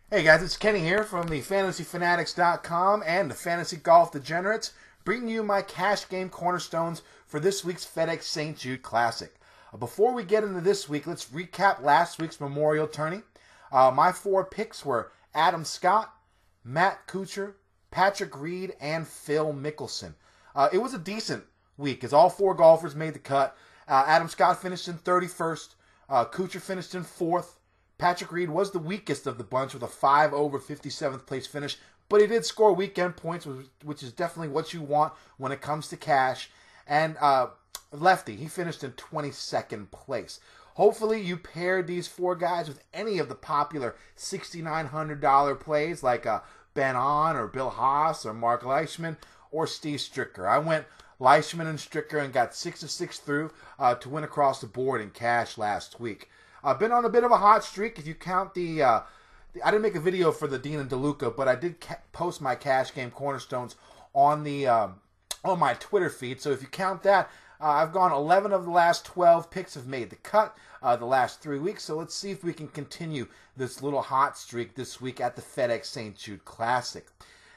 Hey guys, it's Kenny here from the FantasyFanatics.com and the Fantasy Golf Degenerates, bringing you my cash game cornerstones for this week's FedEx St. Jude Classic. Before we get into this week, let's recap last week's Memorial Tourney. My four picks were Adam Scott, Matt Kuchar, Patrick Reed, and Phil Mickelson. It was a decent week as all four golfers made the cut. Adam Scott finished in 31st, Kuchar finished in 4th, Patrick Reed was the weakest of the bunch with a 5 over 57th place finish, but he did score weekend points, which is definitely what you want when it comes to cash. And Lefty, he finished in 22nd place. Hopefully you paired these four guys with any of the popular $6,900 plays like Ben On or Bill Haas or Mark Leishman or Steve Stricker. I went Leishman and Stricker and got 6 of 6 through to win across the board in cash last week. I've been on a bit of a hot streak. If you count I didn't make a video for the Dean and DeLuca, but I did post my cash game cornerstones on my Twitter feed. So if you count that, I've gone 11 of the last 12 picks have made the cut the last 3 weeks. So let's see if we can continue this little hot streak this week at the FedEx St. Jude Classic.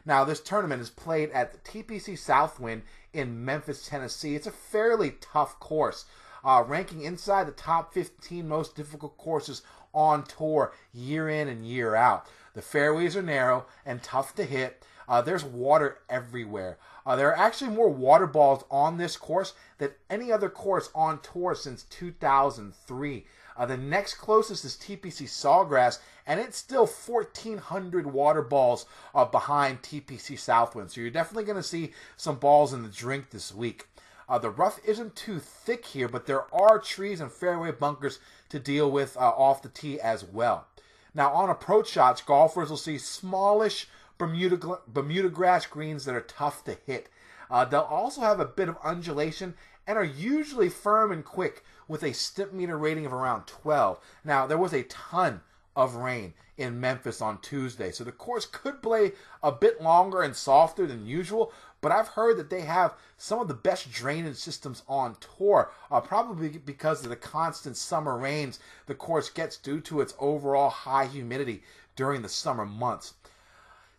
Now, this tournament is played at the TPC Southwind in Memphis, Tennessee. It's a fairly tough course. Ranking inside the top 15 most difficult courses on tour year in and year out. The fairways are narrow and tough to hit. There's water everywhere. There are actually more water balls on this course than any other course on tour since 2003. The next closest is TPC Sawgrass, and it's still 1,400 water balls behind TPC Southwind. So you're definitely going to see some balls in the drink this week. The rough isn't too thick here, but there are trees and fairway bunkers to deal with off the tee as well. Now, on approach shots, golfers will see smallish Bermuda grass greens that are tough to hit. They'll also have a bit of undulation and are usually firm and quick with a Stimpmeter rating of around 12. Now, there was a ton of rain in Memphis on Tuesday, so the course could play a bit longer and softer than usual, but I've heard that they have some of the best drainage systems on tour, probably because of the constant summer rains the course gets due to its overall high humidity during the summer months.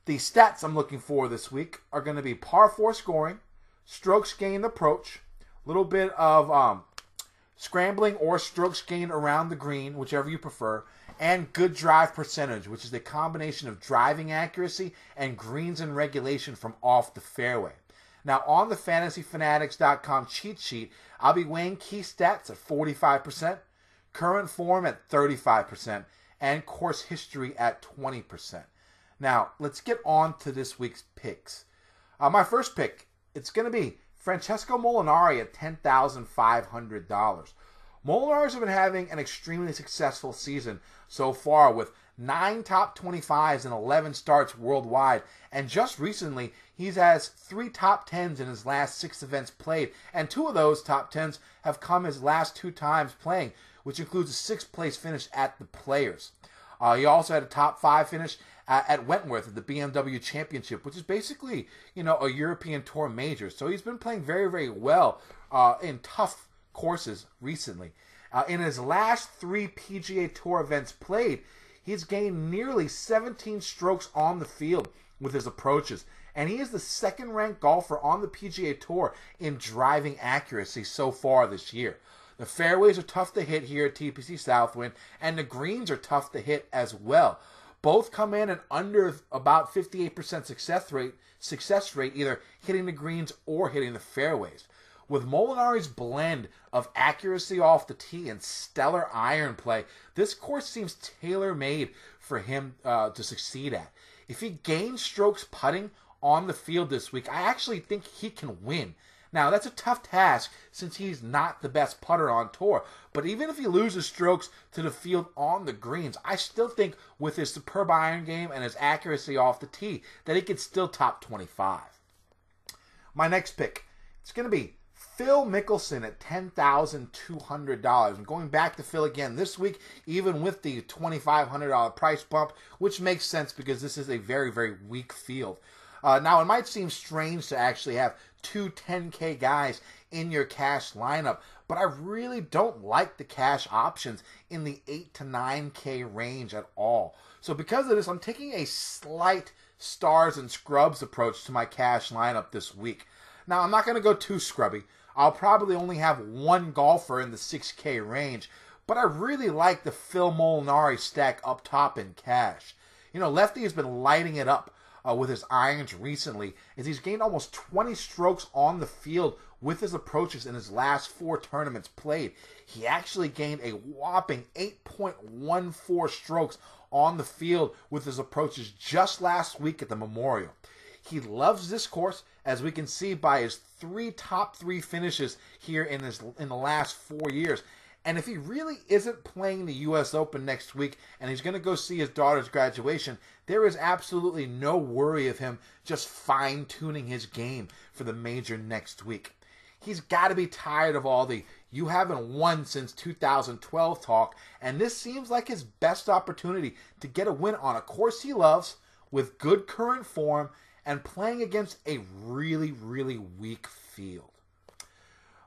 The stats I'm looking for this week are going to be par 4 scoring, strokes gained approach, a little bit of scrambling or strokes gained around the green, whichever you prefer, and good drive percentage, which is a combination of driving accuracy and greens in regulation from off the fairway. Now, on the FantasyFanatics.com cheat sheet, I'll be weighing key stats at 45%, current form at 35%, and course history at 20%. Now, let's get on to this week's picks. My first pick, it's going to be Francesco Molinari at $10,500. Molinari's been having an extremely successful season so far with 9 top 25s and 11 starts worldwide. And just recently, he has 3 top 10s in his last 6 events played. And 2 of those top 10s have come his last 2 times playing, which includes a 6th place finish at the Players. He also had a top 5 finish at Wentworth at the BMW Championship, which is basically, a European Tour major. So he's been playing very, very well in tough courses recently. In his last 3 PGA Tour events played, he's gained nearly 17 strokes on the field with his approaches. And he is the second-ranked golfer on the PGA Tour in driving accuracy so far this year. The fairways are tough to hit here at TPC Southwind, and the greens are tough to hit as well. Both come in at under about 58% success rate, either hitting the greens or hitting the fairways. With Molinari's blend of accuracy off the tee and stellar iron play, this course seems tailor-made for him to succeed at. If he gains strokes putting on the field this week, I actually think he can win. Now, that's a tough task since he's not the best putter on tour. But even if he loses strokes to the field on the greens, I still think with his superb iron game and his accuracy off the tee that he could still top 25. My next pick, it's going to be Phil Mickelson at $10,200. I'm going back to Phil again this week, even with the $2,500 price bump, which makes sense because this is a very, very weak field. Now, it might seem strange to actually have two 10K guys in your cash lineup, but I really don't like the cash options in the 8 to 9K range at all. So because of this, I'm taking a slight stars and scrubs approach to my cash lineup this week. Now, I'm not going to go too scrubby. I'll probably only have one golfer in the 6K range, but I really like the Phil Molinari stack up top in cash. You know, Lefty has been lighting it up with his irons recently, as he's gained almost 20 strokes on the field with his approaches in his last 4 tournaments played. He actually gained a whopping 8.14 strokes on the field with his approaches just last week at the Memorial. He loves this course, as we can see by his 3 top 3 finishes here in the last 4 years. And if he really isn't playing the U.S. Open next week and he's going to go see his daughter's graduation, there is absolutely no worry of him just fine-tuning his game for the major next week. He's got to be tired of all the "you haven't won since 2012" talk, and this seems like his best opportunity to get a win on a course he loves, with good current form, and playing against a really, really weak field.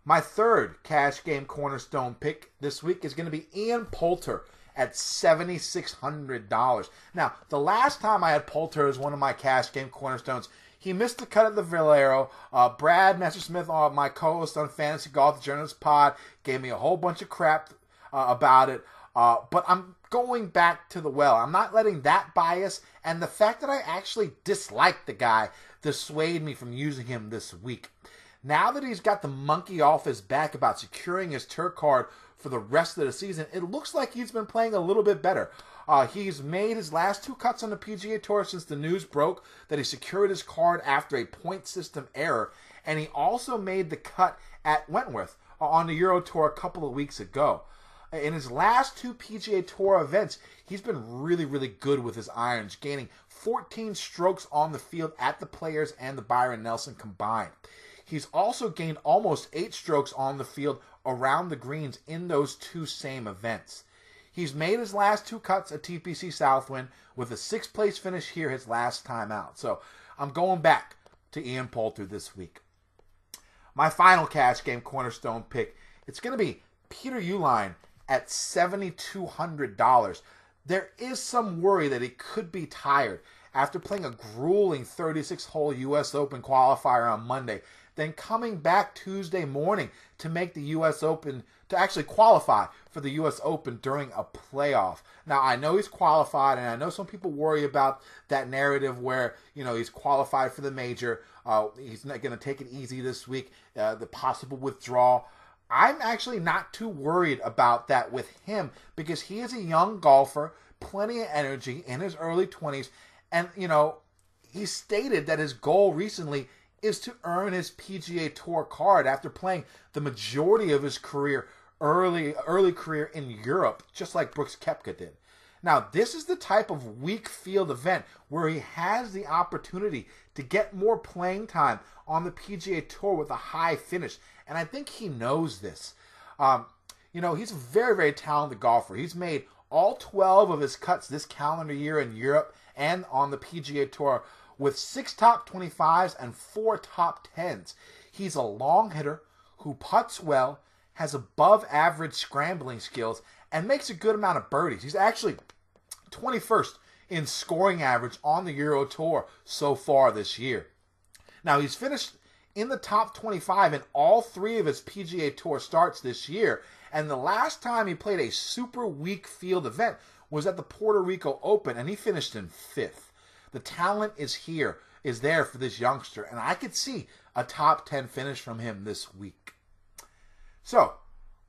My third cash game cornerstone pick this week is going to be Ian Poulter at $7,600. Now, the last time I had Poulter as one of my cash game cornerstones, he missed the cut at the Valero. Brad Messersmith, my co-host on Fantasy Golf, the Journalist Pod, gave me a whole bunch of crap about it. But I'm going back to the well. I'm not letting that bias and the fact that I actually dislike the guy dissuade me from using him this week. Now that he's got the monkey off his back about securing his tour card for the rest of the season, it looks like he's been playing a little bit better. He's made his last 2 cuts on the PGA Tour since the news broke that he secured his card after a point system error, and he also made the cut at Wentworth on the Euro Tour a couple of weeks ago. In his last 2 PGA Tour events, he's been really, really good with his irons, gaining 14 strokes on the field at the Players and the Byron Nelson combined. He's also gained almost 8 strokes on the field around the greens in those 2 same events. He's made his last 2 cuts at TPC Southwind with a 6th place finish here his last time out. So I'm going back to Ian Poulter this week. My final cash game cornerstone pick, it's going to be Peter Uihlein at $7,200. There is some worry that he could be tired after playing a grueling 36-hole U.S. Open qualifier on Monday, then coming back Tuesday morning to make the U.S. Open, to actually qualify for the U.S. Open during a playoff. Now, I know he's qualified, and I know some people worry about that narrative where, you know, he's qualified for the major. He's not going to take it easy this week, the possible withdrawal. I'm actually not too worried about that with him because he is a young golfer, plenty of energy in his early 20s, and, you know, he stated that his goal recently is to earn his PGA Tour card after playing the majority of his career, early career in Europe, just like Brooks Koepka did. Now, this is the type of weak field event where he has the opportunity to get more playing time on the PGA Tour with a high finish, and I think he knows this. You know, he's a very, very talented golfer. He's made all 12 of his cuts this calendar year in Europe and on the PGA Tour with 6 top 25s and 4 top 10s. He's a long hitter who putts well, has above average scrambling skills, and makes a good amount of birdies. He's actually 21st in scoring average on the Euro Tour so far this year. Now, he's finished in the top 25 in all 3 of his PGA Tour starts this year, and the last time he played a super weak field event was at the Puerto Rico Open, and he finished in 5th. The talent is there for this youngster, and I could see a top 10 finish from him this week. So,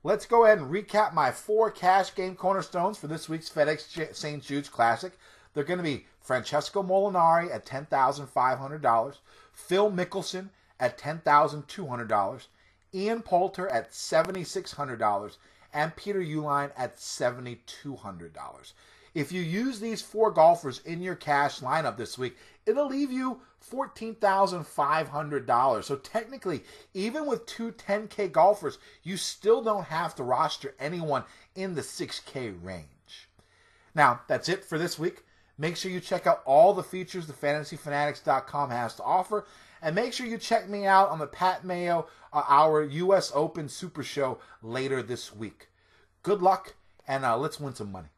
let's go ahead and recap my 4 cash game cornerstones for this week's FedEx St. Jude's Classic. They're going to be Francesco Molinari at $10,500, Phil Mickelson at $10,200, Ian Poulter at $7,600, and Peter Uihlein at $7,200. If you use these 4 golfers in your cash lineup this week, it'll leave you $14,500. So technically, even with 2 10K golfers, you still don't have to roster anyone in the 6K range. Now, that's it for this week. Make sure you check out all the features the FantasyFanatics.com has to offer. And make sure you check me out on the Pat Mayo, our U.S. Open Super Show later this week. Good luck, and let's win some money.